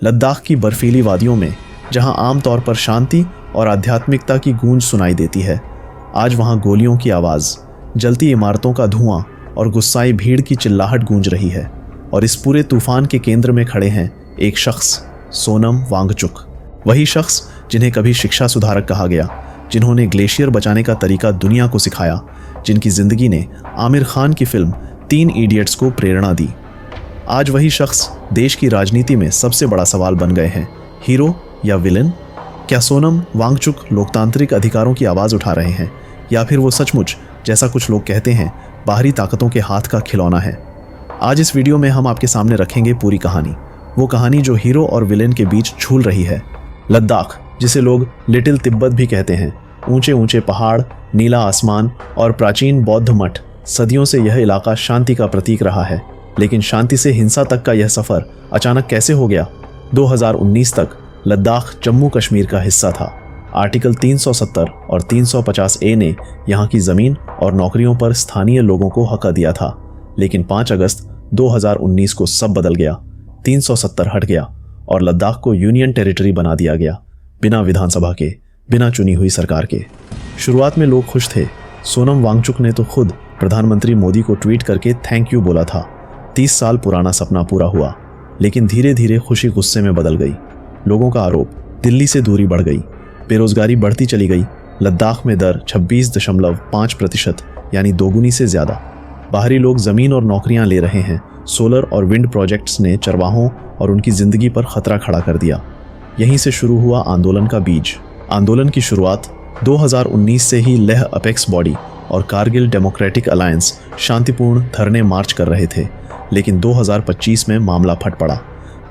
लद्दाख की बर्फीली वादियों में, जहां आमतौर पर शांति और आध्यात्मिकता की गूंज सुनाई देती है, आज वहां गोलियों की आवाज़, जलती इमारतों का धुआं और गुस्साई भीड़ की चिल्लाहट गूंज रही है। और इस पूरे तूफान के केंद्र में खड़े हैं एक शख्स, सोनम वांगचुक। वही शख्स जिन्हें कभी शिक्षा सुधारक कहा गया, जिन्होंने ग्लेशियर बचाने का तरीका दुनिया को सिखाया, जिनकी जिंदगी ने आमिर खान की फिल्म 3 इडियट्स को प्रेरणा दी। आज वही शख्स देश की राजनीति में सबसे बड़ा सवाल बन गए हैं, हीरो या विलेन? क्या सोनम वांगचुक लोकतांत्रिक अधिकारों की आवाज़ उठा रहे हैं, या फिर वो सचमुच, जैसा कुछ लोग कहते हैं, बाहरी ताकतों के हाथ का खिलौना है? आज इस वीडियो में हम आपके सामने रखेंगे पूरी कहानी, वो कहानी जो हीरो और विलेन के बीच झूल रही है। लद्दाख, जिसे लोग लिटिल तिब्बत भी कहते हैं, ऊंचे ऊंचे पहाड़, नीला आसमान और प्राचीन बौद्ध मठ, सदियों से यह इलाका शांति का प्रतीक रहा है। लेकिन शांति से हिंसा तक का यह सफ़र अचानक कैसे हो गया? 2019 तक लद्दाख जम्मू कश्मीर का हिस्सा था। आर्टिकल 370 और 350A ने यहाँ की ज़मीन और नौकरियों पर स्थानीय लोगों को हक दिया था। लेकिन 5 अगस्त 2019 को सब बदल गया। 370 हट गया और लद्दाख को यूनियन टेरिटरी बना दिया गया, बिना विधानसभा के, बिना चुनी हुई सरकार के। शुरुआत में लोग खुश थे। सोनम वांगचुक ने तो खुद प्रधानमंत्री मोदी को ट्वीट करके थैंक यू बोला था। 30 साल पुराना सपना पूरा हुआ। लेकिन धीरे धीरे खुशी गुस्से में बदल गई। लोगों का आरोप, दिल्ली से दूरी बढ़ गई, बेरोजगारी बढ़ती चली गई। लद्दाख में दर 26.5% यानी दोगुनी से ज़्यादा। बाहरी लोग ज़मीन और नौकरियां ले रहे हैं। सोलर और विंड प्रोजेक्ट्स ने चरवाहों और उनकी ज़िंदगी पर खतरा खड़ा कर दिया। यहीं से शुरू हुआ आंदोलन का बीज। आंदोलन की शुरुआत 2019 से ही लेह अपेक्स बॉडी और कारगिल डेमोक्रेटिक अलायंस शांतिपूर्ण धरने मार्च कर रहे थे। लेकिन 2025 में मामला फट पड़ा।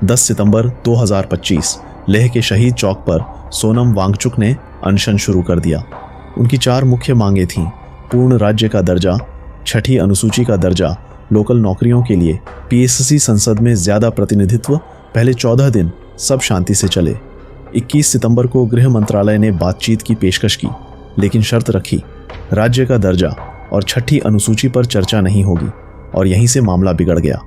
10 सितंबर 2025 लेह के शहीद चौक पर सोनम वांगचुक ने अनशन शुरू कर दिया। उनकी 4 मुख्य मांगें थीं: पूर्ण राज्य का दर्जा, 6ठी अनुसूची का दर्जा, लोकल नौकरियों के लिए पीएससी संसद में ज़्यादा प्रतिनिधित्व, पहले 14 दिन सब शांति से चले। 21 सितंबर को गृह मंत्रालय ने बातचीत की पेशकश की, लेकिन शर्त रखी, राज्य का दर्जा और 6ठी अनुसूची पर चर्चा नहीं होगी। और यहीं से मामला बिगड़ गया।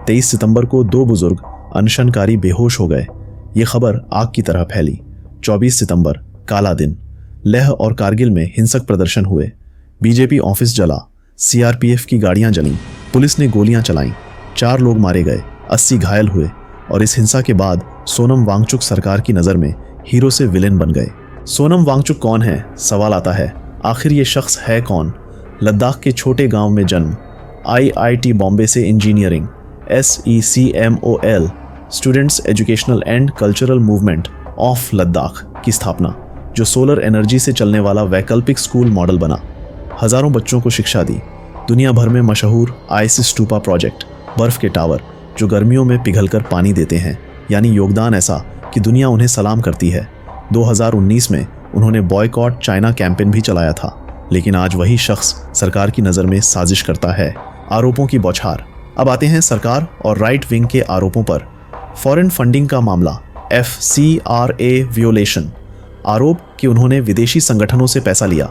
23 सितंबर को 2 बुजुर्ग अनशनकारी बेहोश हो गए। ये खबर आग की तरह फैली। 24 सितंबर काला दिन। लेह और कारगिल में हिंसक प्रदर्शन हुए। बीजेपी ऑफिस जला, सीआरपीएफ की गाड़ियां जलीं, पुलिस ने गोलियां चलाईं, 4 लोग मारे गए, 80 घायल हुए। और इस हिंसा के बाद सोनम वांगचुक सरकार की नज़र में हीरो से विलेन बन गए। सोनम वांगचुक कौन है? सवाल आता है, आखिर ये शख्स है कौन? लद्दाख के छोटे गांव में जन्म, IIT बॉम्बे से engineering, SECMOL students educational and cultural movement of Ladakh की स्थापना, जो सोलर एनर्जी से चलने वाला वैकल्पिक स्कूल मॉडल बना, हज़ारों बच्चों को शिक्षा दी। दुनिया भर में मशहूर आइस स्टूपा प्रोजेक्ट, बर्फ़ के टावर जो गर्मियों में पिघलकर पानी देते हैं, यानी योगदान ऐसा कि दुनिया उन्हें सलाम करती है। 2019 में उन्होंने बॉयकॉट चाइना कैंपेन भी चलाया था। लेकिन आज वही शख्स सरकार की नज़र में साजिश करता है। आरोपों की बौछार। अब आते हैं सरकार और राइट विंग के आरोपों पर। फॉरेन फंडिंग का मामला, FCRA वियोलेशन। आरोप कि उन्होंने विदेशी संगठनों से पैसा लिया।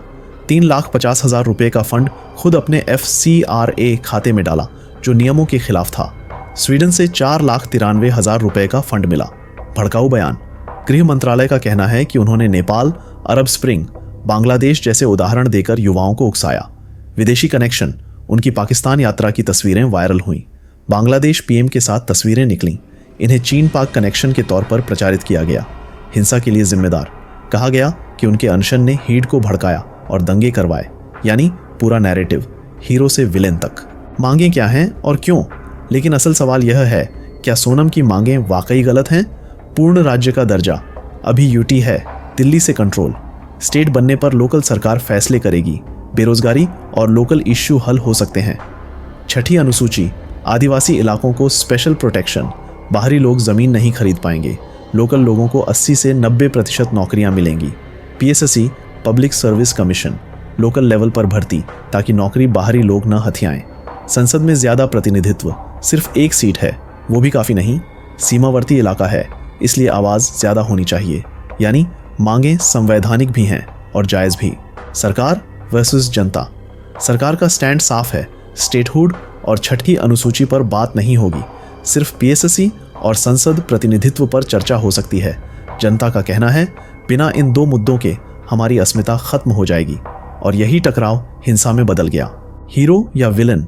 3,50,000 रुपये का फंड खुद अपने FCRA खाते में डाला, जो नियमों के खिलाफ था। स्वीडन से 4,93,000 रुपये का फंड मिला। भड़काऊ बयान। गृह मंत्रालय का कहना है कि उन्होंने नेपाल, अरब स्प्रिंग, बांग्लादेश जैसे उदाहरण देकर युवाओं को उकसाया। विदेशी कनेक्शन। उनकी पाकिस्तान यात्रा की तस्वीरें वायरल हुईं। बांग्लादेश PM के साथ तस्वीरें निकलीं। इन्हें चीन पाक कनेक्शन के तौर पर प्रचारित किया गया। हिंसा के लिए जिम्मेदार। कहा गया कि उनके अनशन ने हीड को भड़काया और दंगे करवाए, यानी पूरा नैरेटिव, हीरो से विलेन तक। मांगें क्या हैं और क्यों? लेकिन असल सवाल यह है, क्या सोनम की मांगें वाकई गलत हैं? पूर्ण राज्य का दर्जा, अभी यूटी है, दिल्ली से कंट्रोल। स्टेट बनने पर लोकल सरकार फैसले करेगी। बेरोजगारी और लोकल इश्यू हल हो सकते हैं। 6ठी अनुसूची, आदिवासी इलाकों को स्पेशल प्रोटेक्शन। बाहरी लोग ज़मीन नहीं खरीद पाएंगे। लोकल लोगों को 80 से 90% नौकरियां मिलेंगी। PSSC, public service commission, local level पर भर्ती, ताकि नौकरी बाहरी लोग न हथियाएं। संसद में ज़्यादा प्रतिनिधित्व, सिर्फ 1 सीट है, वो भी काफ़ी नहीं। सीमावर्ती इलाका है, इसलिए आवाज़ ज़्यादा होनी चाहिए। यानी मांगें संवैधानिक भी हैं और जायज़ भी। सरकार वर्सेस जनता। सरकार का स्टैंड साफ है, स्टेटहुड और 6ठी अनुसूची पर बात नहीं होगी। सिर्फ PSSC और संसद प्रतिनिधित्व पर चर्चा हो सकती है। जनता का कहना है बिना इन दो मुद्दों के हमारी अस्मिता खत्म हो जाएगी, और यही टकराव हिंसा में बदल गया। हीरो या विलेन?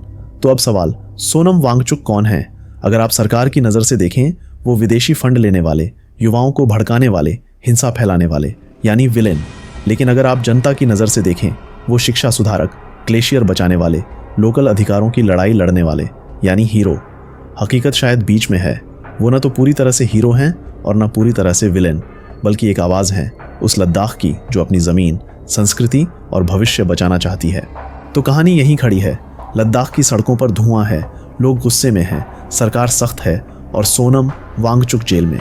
तो अब सवाल, सोनम वांगचुक कौन है? अगर आप सरकार की नज़र से देखें, वो विदेशी फंड लेने वाले, युवाओं को भड़काने वाले, हिंसा फैलाने वाले, यानी विलेन। लेकिन अगर आप जनता की नज़र से देखें, वो शिक्षा सुधारक, ग्लेशियर बचाने वाले, लोकल अधिकारों की लड़ाई लड़ने वाले, यानी हीरो। हकीकत शायद बीच में है। वो न तो पूरी तरह से हीरो हैं और न पूरी तरह से विलेन, बल्कि एक आवाज़ है उस लद्दाख की जो अपनी ज़मीन, संस्कृति और भविष्य बचाना चाहती है। तो कहानी यहीं खड़ी है। लद्दाख की सड़कों पर धुआं है, लोग गुस्से में हैं, सरकार सख्त है और सोनम वांगचुक जेल में।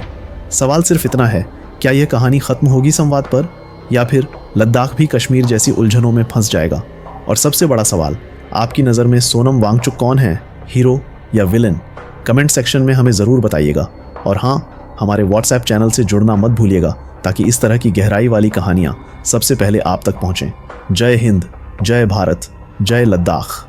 सवाल सिर्फ इतना है, क्या यह कहानी ख़त्म होगी संवाद पर, या फिर लद्दाख भी कश्मीर जैसी उलझनों में फंस जाएगा? और सबसे बड़ा सवाल, आपकी नज़र में सोनम वांगचुक कौन है, हीरो या विलेन? कमेंट सेक्शन में हमें ज़रूर बताइएगा। और हाँ, हमारे व्हाट्सएप चैनल से जुड़ना मत भूलिएगा, ताकि इस तरह की गहराई वाली कहानियाँ सबसे पहले आप तक पहुँचें। जय हिंद, जय भारत, जय लद्दाख।